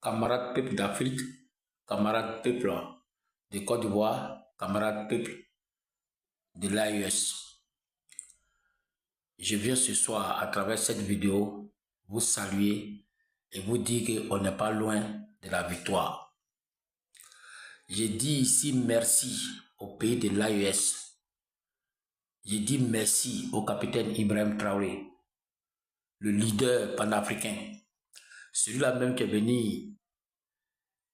camarades peuple d'Afrique, camarades peuple de Côte d'Ivoire, camarades peuple de l'AES. Je viens ce soir à travers cette vidéo vous saluer et vous dire qu'on n'est pas loin de la victoire. Je dis ici merci au pays de l'AES. Je dis merci au capitaine Ibrahim Traoré, le leader panafricain, celui-là même qui est venu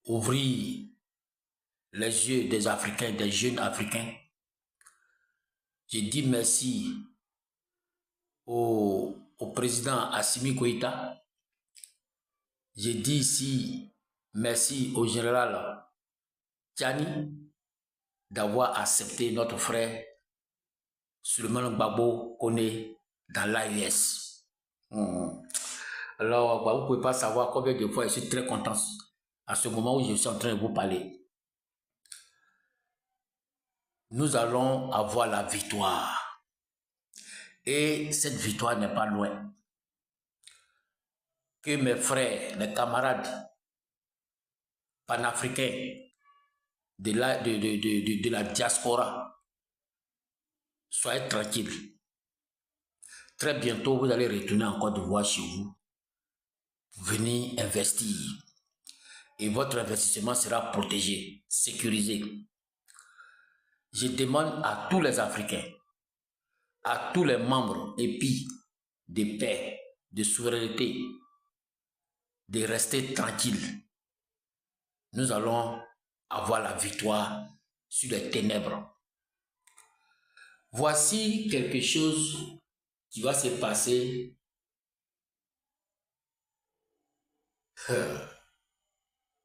ouvrir les yeux des Africains, des jeunes Africains. Je dis merci au président Assimi Goïta. Je dis ici merci au général Tchani d'avoir accepté notre frère Souleymane Gbagbo Koné dans l'AES. Alors, vous ne pouvez pas savoir combien de fois je suis très content à ce moment où je suis en train de vous parler. Nous allons avoir la victoire. Et cette victoire n'est pas loin. Que mes frères, mes camarades panafricains de la diaspora, soyez tranquilles. Très bientôt, vous allez retourner en Côte d'Ivoire chez vous. Venir investir. Et votre investissement sera protégé, sécurisé. Je demande à tous les Africains, à tous les membres épis de paix, de souveraineté, de rester tranquilles. Nous allons avoir la victoire sur les ténèbres. Voici quelque chose qui va se passer.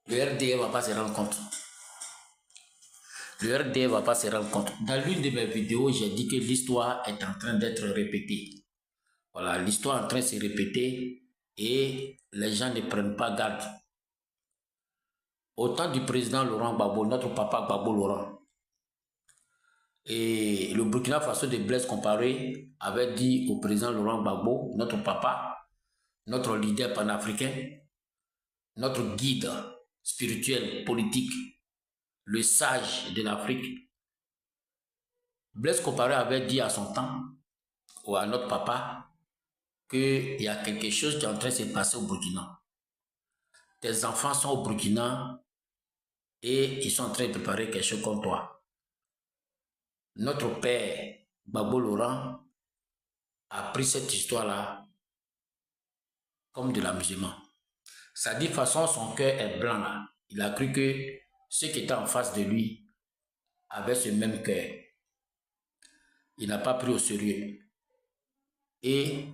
Le RDR ne va pas se rendre compte. Le RDR ne va pas se rendre compte. Dans l'une de mes vidéos, j'ai dit que l'histoire est en train d'être répétée. Voilà, l'histoire est en train de se répéter et les gens ne prennent pas garde. Au temps du président Laurent Gbagbo, notre papa Gbagbo Laurent, et le Burkina Faso de Blaise Compaoré avait dit au président Laurent Gbagbo, notre papa, notre leader panafricain, notre guide spirituel, politique, le sage de l'Afrique. Blaise Compaoré avait dit à son temps, ou à notre papa, qu'il y a quelque chose qui est en train de se passer au Burkina. Tes enfants sont au Burkina et ils sont en train de préparer quelque chose comme toi. Notre père, Gbagbo Laurent, a pris cette histoire-là comme de l'amusement. Ça dit, de toute façon, son cœur est blanc là. Il a cru que ceux qui étaient en face de lui avaient ce même cœur. Il n'a pas pris au sérieux. Et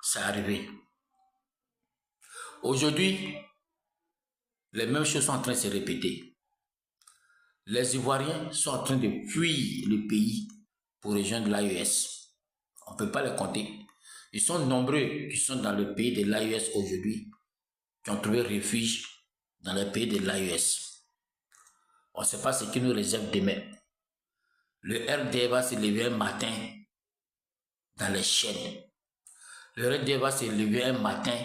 c'est arrivé. Aujourd'hui, les mêmes choses sont en train de se répéter. Les Ivoiriens sont en train de fuir le pays pour rejoindre l'AES. On ne peut pas les compter. Ils sont nombreux qui sont dans le pays de l'AES aujourd'hui, qui ont trouvé refuge dans le pays de l'AES. On ne sait pas ce qui nous réserve demain. Le RD va se lever un matin dans les chaînes. Le RD va se lever un matin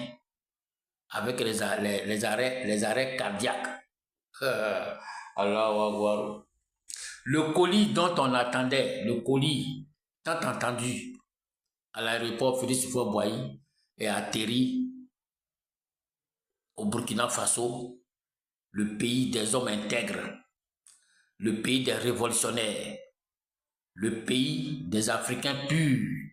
avec les arrêts cardiaques. Alors, le colis dont on attendait, le colis tant entendu à l'aéroport Félix Houphouët-Boigny est atterri au Burkina Faso, le pays des hommes intègres, le pays des révolutionnaires, le pays des Africains purs.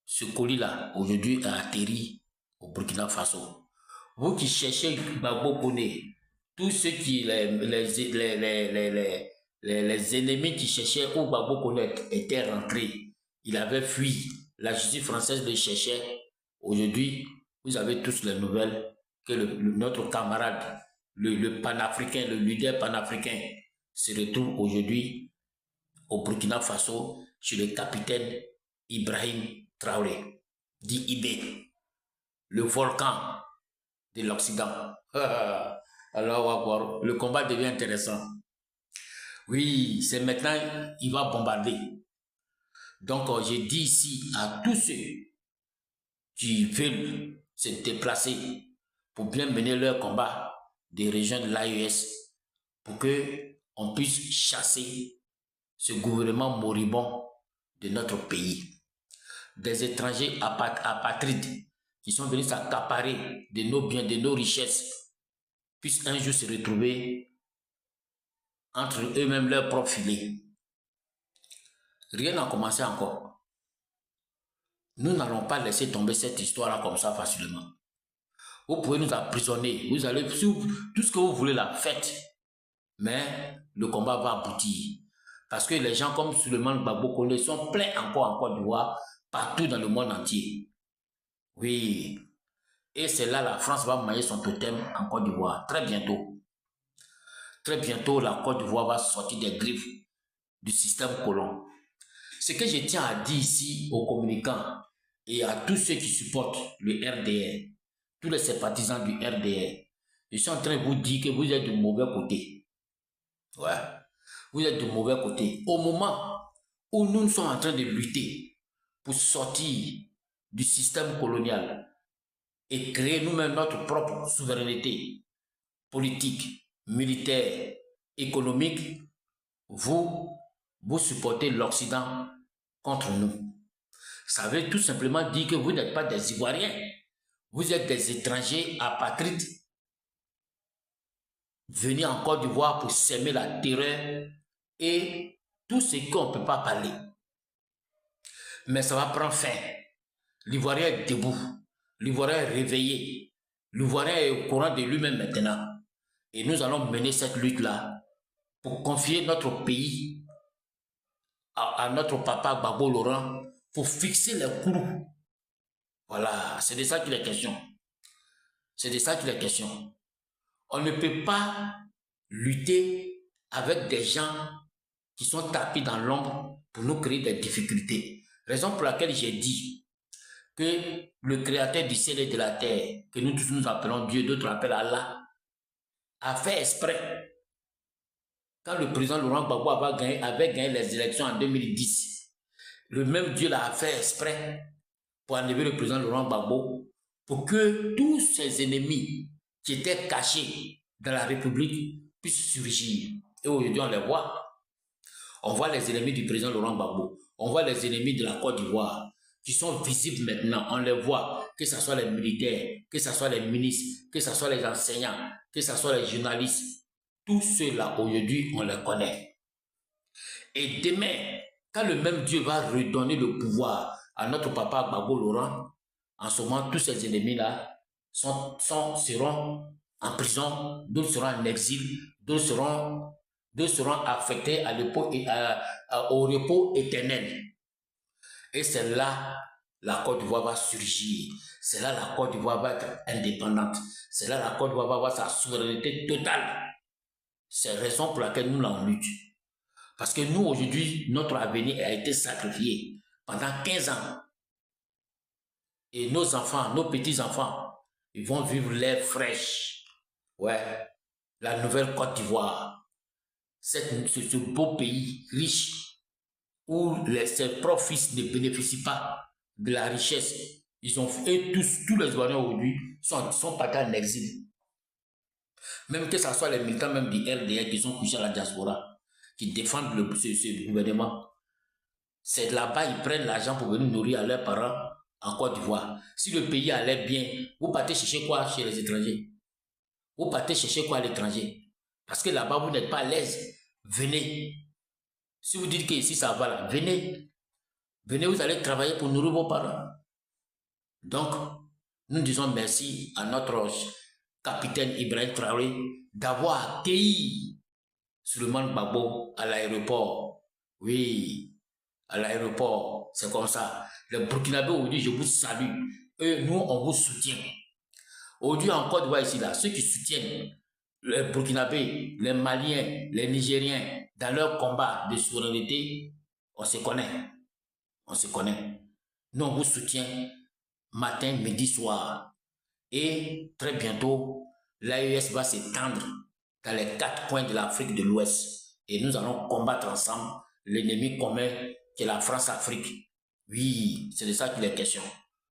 Ce colis-là, aujourd'hui, est atterri au Burkina Faso. Vous qui cherchez Gbagbo Koné, tous ceux qui, les ennemis qui cherchaient où Gbagbo Koné était rentré, il avait fui, la justice française le cherchait. Aujourd'hui, vous avez tous les nouvelles que notre camarade, le panafricain, le leader panafricain, se retrouve aujourd'hui au Burkina Faso chez le capitaine Ibrahim Traoré, dit Ibé, le volcan de l'Occident. Alors, le combat devient intéressant. Oui, c'est maintenant, il va bombarder. Donc, je dis ici à tous ceux qui veulent se déplacer pour bien mener leur combat des régions de l'AES pour qu'on puisse chasser ce gouvernement moribond de notre pays. Des étrangers apatrides qui sont venus s'accaparer de nos biens, de nos richesses, puissent un jour se retrouver entre eux-mêmes leur propre filet. Rien n'a commencé encore. Nous n'allons pas laisser tomber cette histoire-là comme ça facilement. Vous pouvez nous emprisonner, vous allez tout ce que vous voulez là, faites. Mais le combat va aboutir. Parce que les gens comme Souleymane Gbagbo Koné sont pleins encore en Côte d'Ivoire, partout dans le monde entier. Oui. Et c'est là la France va mailler son totem en Côte d'Ivoire. Très bientôt. Très bientôt, la Côte d'Ivoire va sortir des griffes du système colon. Ce que je tiens à dire ici aux communicants et à tous ceux qui supportent le RDR, tous les sympathisants du RDR, je suis en train de vous dire que vous êtes du mauvais côté. Ouais. Vous êtes du mauvais côté. Au moment où nous sommes en train de lutter pour sortir du système colonial et créer nous-mêmes notre propre souveraineté politique, militaire, économique, vous supportez l'Occident contre nous. Ça veut tout simplement dire que vous n'êtes pas des Ivoiriens. Vous êtes des étrangers apatrides venus en Côte d'Ivoire pour s'aimer la terreur et tout ce qu'on ne peut pas parler. Mais ça va prendre fin. L'Ivoirien est debout. L'Ivoirien est réveillé. L'Ivoirien est au courant de lui-même maintenant. Et nous allons mener cette lutte-là pour confier notre pays à notre papa Gbagbo Laurent pour fixer les clous. Voilà, c'est de ça qu'il est question. C'est de ça qu'il est question. On ne peut pas lutter avec des gens qui sont tapis dans l'ombre pour nous créer des difficultés. Raison pour laquelle j'ai dit que le créateur du ciel et de la terre, que nous tous nous appelons Dieu, d'autres appellent Allah, a fait exprès. Quand le président Laurent Gbagbo avait gagné les élections en 2010, le même Dieu l'a fait exprès pour enlever le président Laurent Gbagbo, pour que tous ses ennemis qui étaient cachés dans la République puissent surgir. Et aujourd'hui, on les voit. On voit les ennemis du président Laurent Gbagbo. On voit les ennemis de la Côte d'Ivoire qui sont visibles maintenant. On les voit, que ce soit les militaires, que ce soit les ministres, que ce soit les enseignants, que ce soit les journalistes. Tous ceux-là, aujourd'hui, on les connaît. Et demain, quand le même Dieu va redonner le pouvoir à notre papa Gbagbo Laurent, en ce moment, tous ces ennemis-là seront en prison, d'autres seront en exil, d'autres seront affectés au repos éternel. Et c'est là la Côte d'Ivoire va surgir. C'est là la Côte d'Ivoire va être indépendante. C'est là la Côte d'Ivoire va avoir sa souveraineté totale. C'est la raison pour laquelle nous l'en lutte. Parce que nous, aujourd'hui, notre avenir a été sacrifié pendant 15 ans. Et nos enfants, nos petits-enfants, ils vont vivre l'air fraîche. Ouais, la nouvelle Côte d'Ivoire. Ce beau pays riche où ses propres fils ne bénéficient pas de la richesse. Et tous les Ivoiriens aujourd'hui sont partis en exil. Même que ce soit les militants même du RDR qui sont couchés à la diaspora, qui défendent ce gouvernement. C'est là-bas, ils prennent l'argent pour venir nourrir à leurs parents en Côte d'Ivoire. Si le pays allait bien, vous partez chercher quoi chez les étrangers? Vous partez chercher quoi à l'étranger? Parce que là-bas, vous n'êtes pas à l'aise. Venez. Si vous dites que ici ça va là, venez. Venez, vous allez travailler pour nourrir vos parents. Donc, nous disons merci à notre capitaine Ibrahim Traoré d'avoir accueilli Souleymane Gbagbo à l'aéroport. Oui, à l'aéroport, c'est comme ça. Les Burkinabés aujourd'hui, je vous salue. Et nous, on vous soutient. Aujourd'hui, en Côte d'Ivoire ici, là, ceux qui soutiennent les Burkinabés, les Maliens, les Nigériens, dans leur combat de souveraineté, on se connaît. On se connaît. Nous, on vous soutient matin, midi, soir. Et très bientôt, l'AES va s'étendre dans les 4 coins de l'Afrique de l'Ouest. Et nous allons combattre ensemble l'ennemi commun qui est la France-Afrique. Oui, c'est de ça qu'il est question.